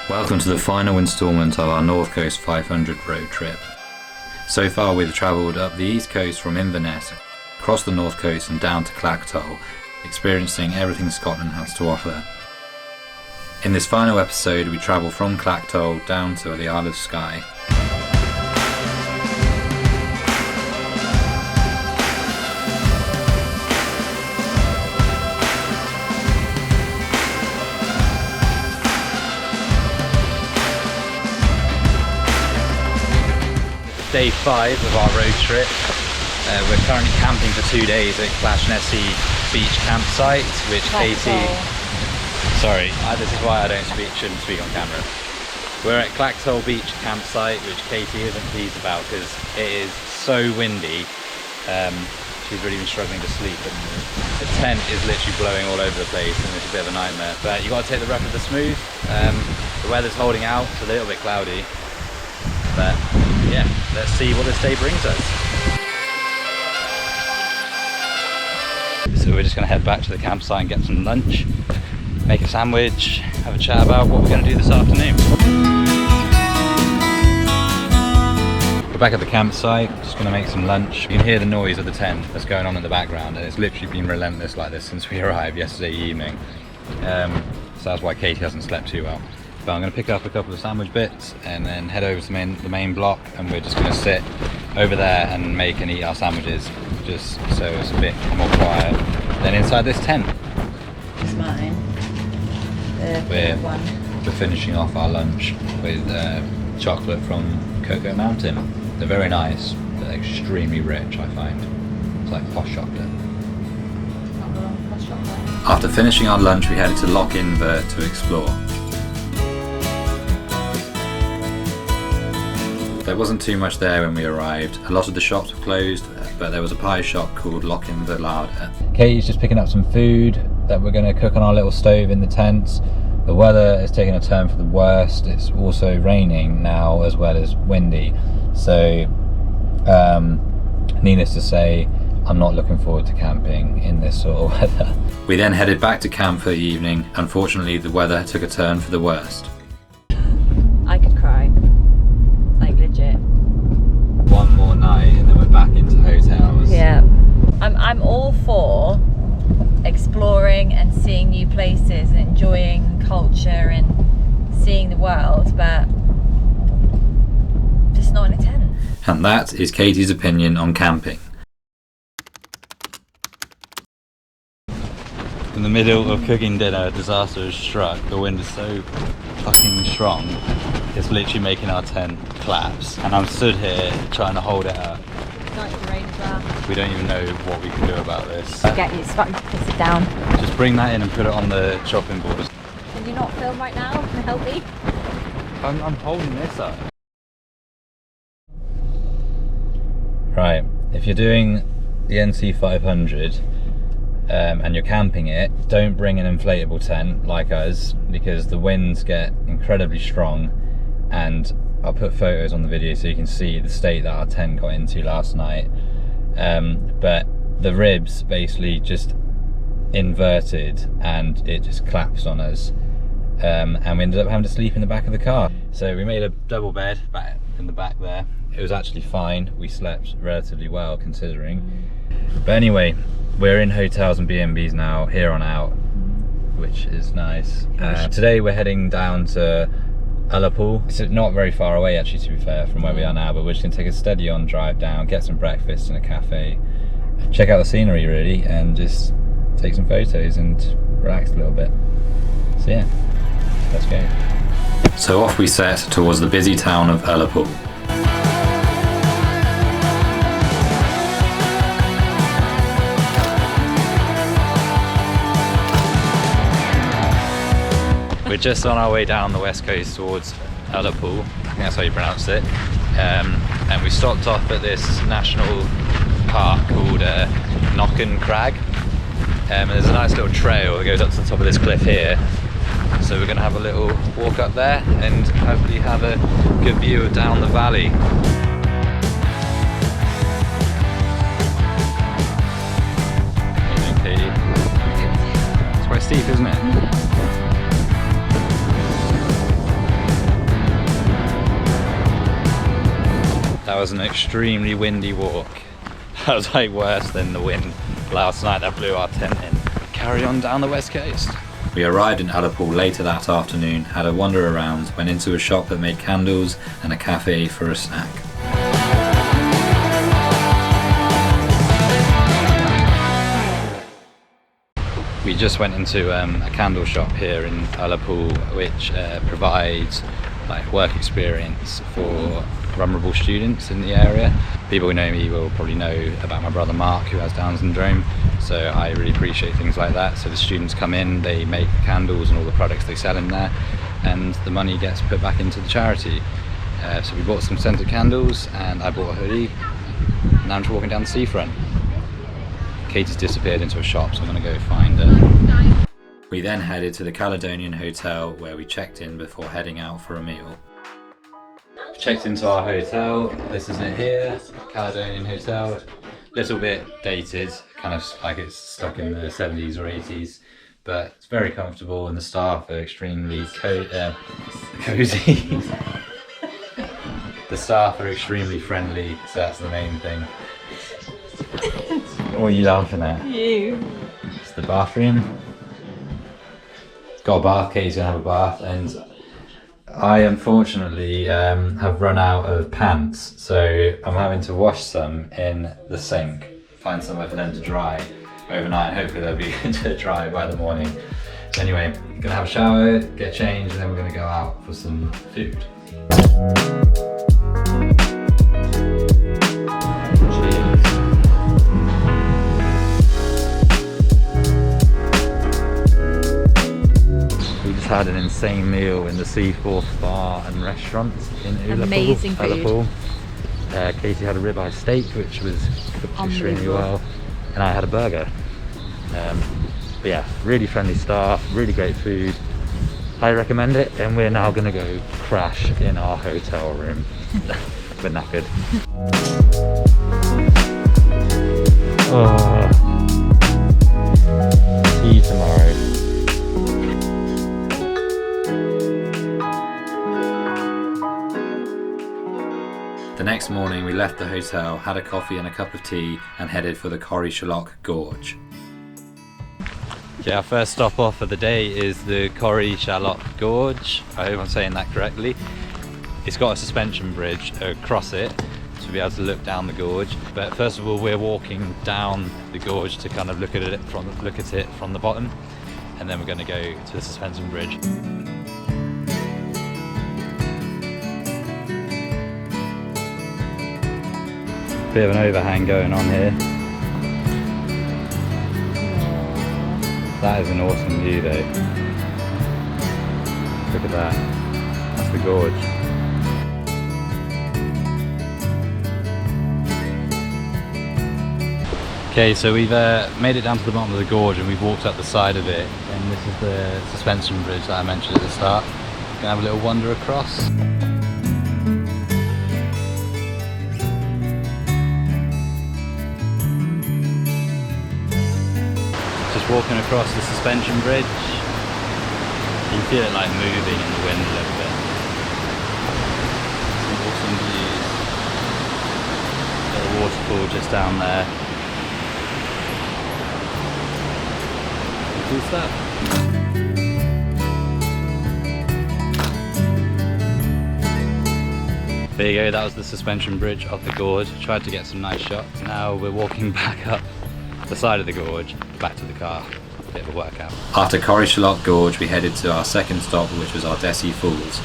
Welcome to the final instalment of our North Coast 500 road trip. So far we've travelled up the east coast from Inverness, across the north coast and down to Clachtol, experiencing everything Scotland has to offer. In this final episode we travel from Clachtol down to the Isle of Skye. Day 5 of our road trip. We're currently camping for 2 days at Clachtol beach campsite, which Katie... Sorry, this is why I shouldn't speak on camera. We're at Clachtol beach campsite, which Katie isn't pleased about because it is so windy. She's really been struggling to sleep, and the tent is literally blowing all over the place, and it's a bit of a nightmare. But you got to take the rough with the smooth. The weather's holding out, it's a little bit cloudy. But yeah, let's see what this day brings us. So we're just going to head back to the campsite and get some lunch, make a sandwich, have a chat about what we're going to do this afternoon. We're back at the campsite, just going to make some lunch. You can hear the noise of the tent that's going on in the background, and it's literally been relentless like this since we arrived yesterday evening. So that's why Katie hasn't slept too well. But I'm going to pick up a couple of sandwich bits and then head over to the main block, and we're just going to sit over there and make and eat our sandwiches, just so it's a bit more quiet than inside this tent. It's mine. We're finishing off our lunch with chocolate from Cocoa Mountain. They're very nice, but extremely rich, I find. It's like posh chocolate. After finishing our lunch, we headed to Loch Invert to explore. There wasn't too much there when we arrived. A lot of the shops were closed, but there was a pie shop called Loch Invert Larder. Katie's just picking up some food that we're going to cook on our little stove in the tents. The weather is taking a turn for the worst. It's also raining now as well as windy. So, needless to say, I'm not looking forward to camping in this sort of weather. We then headed back to camp for the evening. Unfortunately, the weather took a turn for the worst. I could cry. Like legit. One more night and then we're back into hotels. Yeah. I'm all for exploring and seeing new places and enjoying culture and seeing the world, but just not in a tent. And that is Katie's opinion on camping. In the middle of cooking dinner, disaster has struck. The wind is so fucking strong. It's literally making our tent collapse, and I'm stood here trying to hold it up. It's starting to rain as well. We don't even know what we can do about this. It's starting to piss it down. Just bring that in and put it on the chopping board. Can you not film right now? Can you help me? I'm holding this up. Right, if you're doing the NC 500 and you're camping it, don't bring an inflatable tent like us, because the winds get incredibly strong. And I'll put photos on the video so you can see the state that our tent got into last night. But the ribs basically just inverted and it just collapsed on us. And we ended up having to sleep in the back of the car. So we made a double bed back in the back there. It was actually fine. We slept relatively well considering. But anyway, we're in hotels and B&Bs now, here on out, which is nice. Today we're heading down to Aleppo. It's not very far away actually, to be fair, from where we are now, but we're just going to take a steady on drive down, get some breakfast in a cafe, check out the scenery really, and just take some photos and relax a little bit. So yeah, let's go. So off we set towards the busy town of Aleppo. We're just on our way down the west coast towards Aleppo, I think that's how you pronounce it, and we stopped off at this national park called Knocken Crag, and there's a nice little trail that goes up to the top of this cliff here, so we're going to have a little walk up there and hopefully have a good view of down the valley. What do you think, Katie? It's quite steep, isn't it? That was an extremely windy walk. That was like worse than the wind last night that blew our tent in. Carry on down the west coast. We arrived in Aleppo later that afternoon, had a wander around, went into a shop that made candles and a cafe for a snack. We just went into a candle shop here in Aleppo, which provides like work experience for vulnerable students in the area. People who know me will probably know about my brother Mark, who has Down syndrome, so I really appreciate things like that. So the students come in, they make candles and all the products they sell in there, and the money gets put back into the charity. So we bought some scented candles and I bought a hoodie. Now I'm just walking down the seafront. Katie's disappeared into a shop, so I'm going to go find her. We then headed to the Caledonian Hotel, where we checked in before heading out for a meal. Checked into our hotel. This is it here, Caledonian Hotel. Little bit dated, kind of like it's stuck in the 70s or 80s, but it's very comfortable and the staff are extremely cozy. The staff are extremely friendly, so that's the main thing. What are you laughing at? You. It's the bathroom. It's got a bath, Katie's gonna have a bath, and I unfortunately have run out of pants, so I'm having to wash some in the sink. Find somewhere for them to dry overnight, hopefully they'll be good to dry by the morning. So anyway, gonna have a shower, get changed, and then we're gonna go out for some food. Had an insane meal in the Seaforth Bar and Restaurant in Aleppo. Amazing food. Katie had a ribeye steak, which was cooked extremely well, and I had a burger. But yeah, really friendly staff, really great food. I recommend it, and we're now going to go crash in our hotel room. We're knackered. See you tomorrow. The next morning we left the hotel, had a coffee and a cup of tea, and headed for the Corrie Gorge. Okay, our first stop off of the day is the Corrie Gorge. I hope I'm saying that correctly. It's got a suspension bridge across it to be able to look down the gorge. But first of all, we're walking down the gorge to kind of look at it from the bottom, and then we're going to go to the suspension bridge. Bit of an overhang going on here. That is an awesome view though. Look at that. That's the gorge. Okay, so we've made it down to the bottom of the gorge and we've walked up the side of it, and this is the suspension bridge that I mentioned at the start. Gonna have a little wander across. Walking across the suspension bridge, you feel it like moving in the wind a little bit. Some awesome views. Got a waterfall just down there. Cool stuff. There you go, that was the suspension bridge off the gorge. Tried to get some nice shots. Now we're walking back up the side of the gorge, back to the car. Bit of a workout. After Corrie Gorge, we headed to our second stop, which was Ardesi Falls.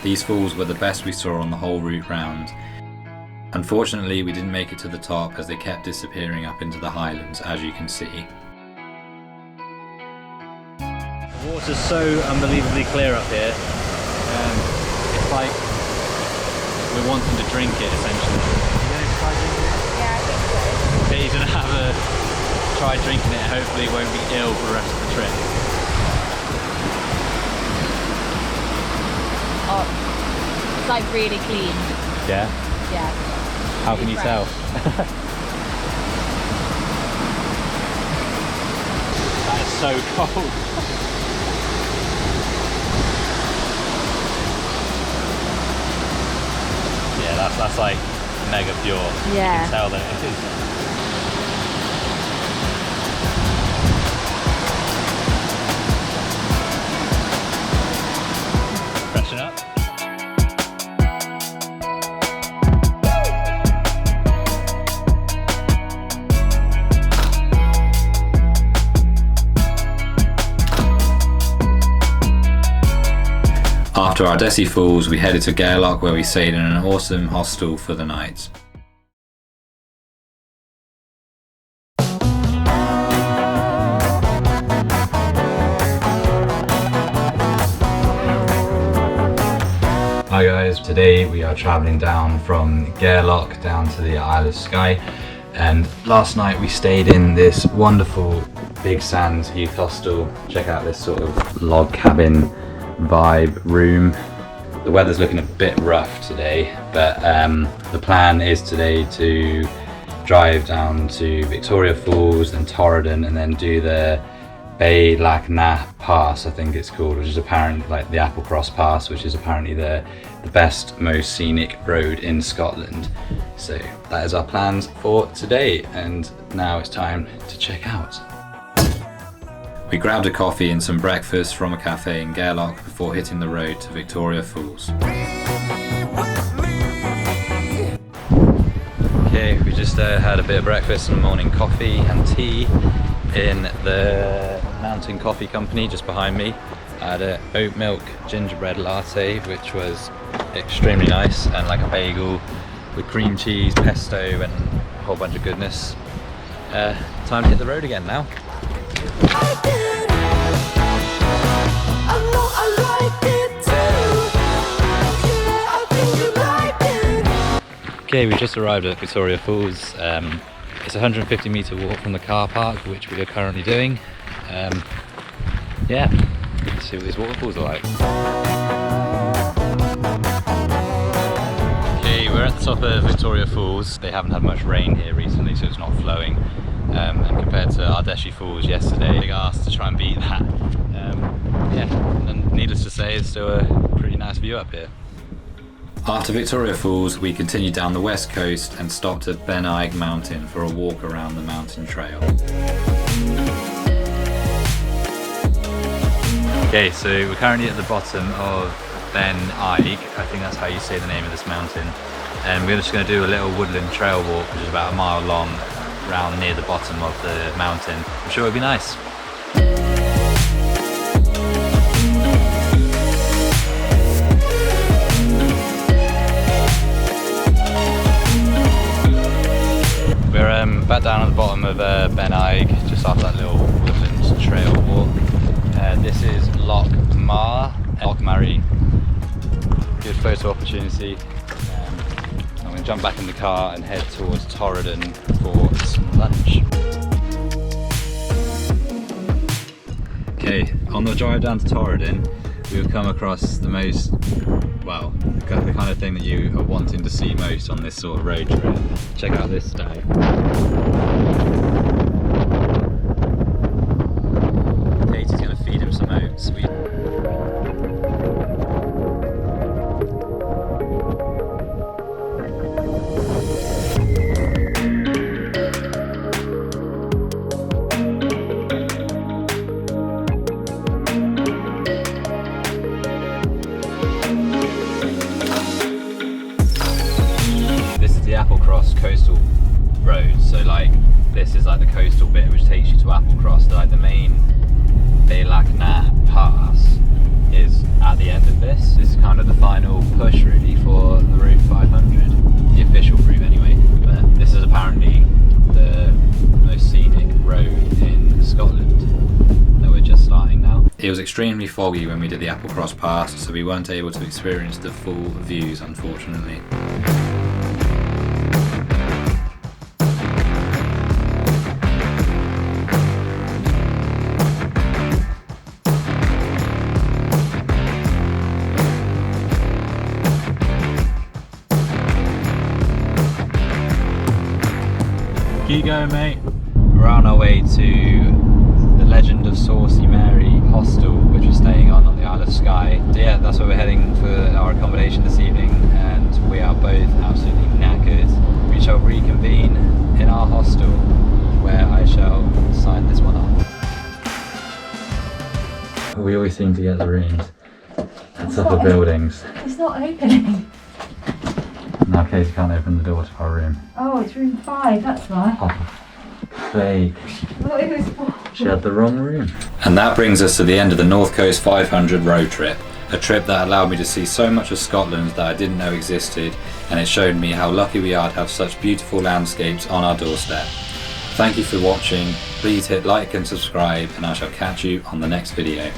These falls were the best we saw on the whole route round. Unfortunately, we didn't make it to the top as they kept disappearing up into the highlands, as you can see. The water's so unbelievably clear up here. It's like we're wanting to drink it, essentially. Okay, you're gonna try drinking it, hopefully you won't be ill for the rest of the trip. Oh, it's like really clean. Yeah? Yeah. How can you tell? That is so cold. That's like mega pure. Yeah. You can tell that it is. Freshen up. After our Ardesi Falls, we headed to Gairloch, where we stayed in an awesome hostel for the night. Hi guys, today we are travelling down from Gairloch down to the Isle of Skye, and last night we stayed in this wonderful Big Sands youth hostel. Check out this sort of log cabin vibe room. The weather's looking a bit rough today, but the plan is today to drive down to Victoria Falls and Torridon, and then do the Bay Lac Na Pass, I think it's called, which is apparently like the Applecross Pass, which is apparently the best, most scenic road in Scotland. So that is our plans for today, and now it's time to check out. We grabbed a coffee and some breakfast from a cafe in Gairloch before hitting the road to Victoria Falls. Okay, we just had a bit of breakfast and morning coffee and tea in the Mountain Coffee Company just behind me. I had an oat milk gingerbread latte, which was extremely nice, and like a bagel with cream cheese, pesto and a whole bunch of goodness. Time to hit the road again now. Okay, we just arrived at Victoria Falls. It's a 150 metre walk from the car park, which we are currently doing. Yeah, let's see what these waterfalls are like. Okay, we're at the top of Victoria Falls. They haven't had much rain here recently, so it's not flowing. And compared to Ardesi Falls yesterday, big asked to try and beat that. Yeah, and needless to say, it's still a pretty nice view up here. After Victoria Falls, we continued down the west coast and stopped at Ben Aig Mountain for a walk around the mountain trail. Okay, so we're currently at the bottom of Ben Aig, I think that's how you say the name of this mountain. And we're just going to do a little woodland trail walk, which is about a mile long, around near the bottom of the mountain. I'm sure it'll be nice. We're back down at the bottom of Ben Aig, just after that little woodland trail walk. This is Loch Maree. Good photo opportunity. I'm going to jump back in the car and head towards Torridon for some lunch. Okay, on the drive down to Torridon, we've come across the most, well, the kind of thing that you are wanting to see most on this sort of road trip. Check out this stag. Katie's going to feed him some oats. Coastal road, so like this is like the coastal bit which takes you to Applecross. Like the main Bay Lac Na Pass is at the end of this. This is kind of the final push really for the Route 500, the official route anyway, but this is apparently the most scenic road in Scotland that we're just starting now. It was extremely foggy when we did the Applecross Pass, so we weren't able to experience the full views, unfortunately. Keep going, mate. We're on our way to the Legend of Saucy Mary hostel, which we're staying on the Isle of Skye. So yeah, that's where we're heading for our accommodation this evening, and we are both absolutely knackered. We shall reconvene in our hostel, where I shall sign this one off. We always seem to get the rooms at top of buildings. It's not opening. Now Katie can't open the door to our room. Oh, it's room 5, that's why. Oh, fake. Well, it was 4. She had the wrong room. And that brings us to the end of the North Coast 500 road trip. A trip that allowed me to see so much of Scotland that I didn't know existed, and it showed me how lucky we are to have such beautiful landscapes on our doorstep. Thank you for watching. Please hit like and subscribe, and I shall catch you on the next video.